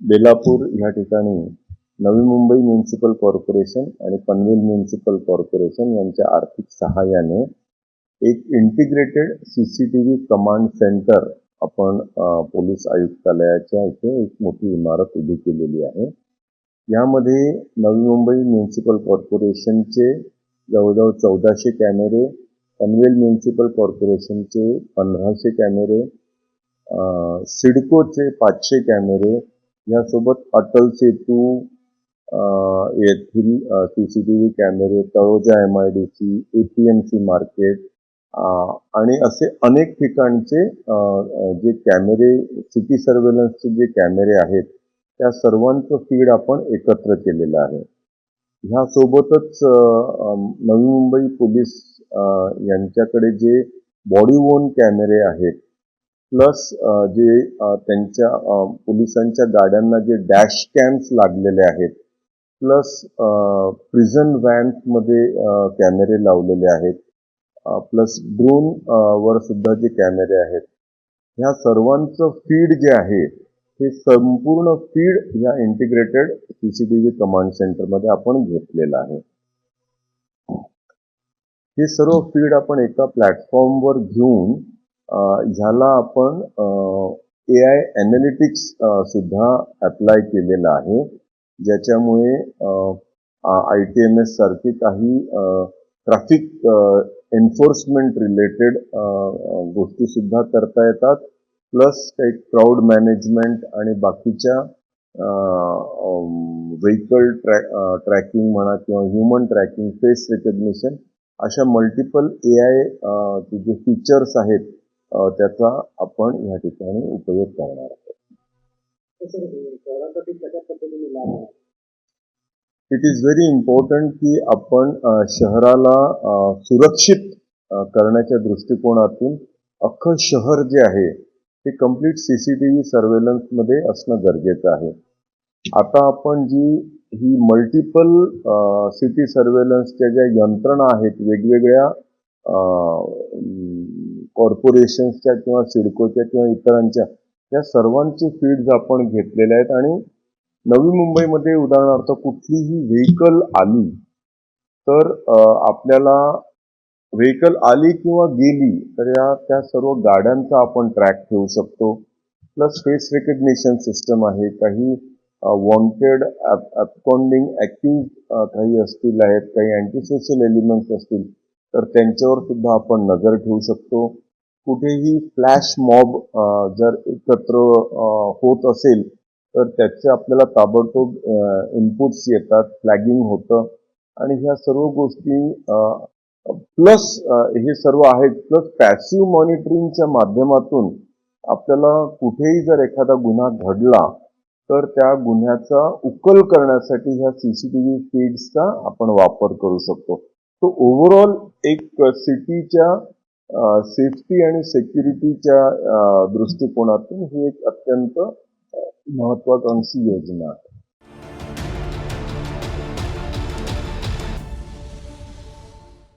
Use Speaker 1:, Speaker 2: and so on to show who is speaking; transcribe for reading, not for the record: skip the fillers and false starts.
Speaker 1: बेलापूर या ठिकाणी Navi Mumbai municipal corporation आणि पनवेल म्युनिसिपल कॉर्पोरेशन यांच्या आर्थिक सहाय्याने एक इंटिग्रेटेड सीसीटीव्ही कमांड सेंटर आपण पोलीस आयुक्तालयाच्या इथे एक मोठी इमारत उभी केलेली आहे। यामध्ये नवी मुंबई म्युनिसिपल कॉर्पोरेशनचे जवळजवळ 1400 कॅमेरे, पनवेल म्युनिसिपल कॉर्पोरेशनचे 1500 कॅमेरे, सिडकोचे 500 कॅमेरे, यासोबत अटल सेतू येथील सीसीटीव्ही कॅमेरे, तळोजा MIDC, APMC मार्केट आणि असे अनेक ठिकाणचे जे कॅमेरे, सिटी सर्वेलन्सचे जे कॅमेरे आहेत त्या सर्वांचं फीड आपण एकत्र केलेलं आहे। ह्यासोबतच नवी मुंबई पोलीस यांच्याकडे जे बॉडी वोर्न कॅमेरे आहेत, प्लस जे त्यांच्या पोलिसांच्या गाड्यांना जे डॅश कॅम्स लागलेले आहेत, प्लस प्रिझन व्हॅन्समध्ये कॅमेरे लावलेले आहेत, प्लस ड्रोन वर सुद्धा जे कॅमेरे आहेत, ह्या सर्वांचं फीड जे आहे हे संपूर्ण फीड या इंटिग्रेटेड सीसीटीव्ही कमांड सेंटरमध्ये आपण घेतलेलं आहे। हे सर्व फीड आपण एका प्लॅटफॉर्मवर घेऊन ह्याला आपण AI एनालिटिक्स सुद्धा अप्लाय केलेलं आहे, ज्याच्यामुळे ITMS सारखी काही ट्रॅफिक एन्फोर्समेंट रिलेटेड गोष्टी सुद्धा करता येतात, प्लस काही क्राऊड मॅनेजमेंट आणि बाकीच्या व्हेकल ट्रॅकिंग म्हणा किंवा ह्युमन ट्रॅकिंग, फेस रिकग्निशन अशा मल्टिपल AI जे फीचर्स आहेत त्याचा आपण या ठिकाणी उपयोग करणार आहोत। इट इज व्हेरी इम्पॉर्टंट की आपण शहराला सुरक्षित करण्याच्या दृष्टिकोनातून अख्खं शहर जे आहे ते कंप्लीट सीसीटीव्ही सर्वेलन्स मध्ये असणं गरजेचं आहे। आता आपण ही मल्टिपल सिटी सर्वेलन्सच्या ज्या यंत्रणा आहेत वेगवेगळ्या कॉर्पोरेशन्सच्या किंवा सिडकोच्या किंवा इतरांच्या, त्या सर्वांचे फीड्स आपण घेतलेले आहेत आणि नवी मुंबईमध्ये उदाहरणार्थ कुठलीही व्हेकल आली तर आपल्याला व्हेकल आली किंवा गेली तर त्या सर्व गाड्यांचा आपण ट्रॅक ठेवू शकतो। प्लस फेस रिकग्निशन सिस्टम आहे, काही वॉन्टेड अबस्कॉन्डिंग ॲक्टिव्ह काही असतील आहेत, काही अँटीसोशल एलिमेंट्स असतील तर त्यांच्यावर सुद्धा आपण नजर ठेवू शकतो। कुठेही फ्लॅश मॉब जर एकत्र होत असेल तर त्याचे आपल्याला ताबडतोब इनपुट्स येतात, फ्लॅगिंग होतं आणि ह्या सर्व गोष्टी प्लस हे सर्व आहेत, प्लस पॅसिव्ह मॉनिटरिंगच्या माध्यमातून आपल्याला कुठेही जर एखादा गुन्हा घडला तर त्या गुन्ह्याचा उकल करण्यासाठी ह्या सीसीटीव्ही फीड्सचा आपण वापर करू शकतो। तो ओव्हरऑल एक सिटीच्या सेफ्टी आणि सिक्युरिटीच्या दृष्टिकोनातून ही एक अत्यंत महत्वाकांक्षी योजना आहे।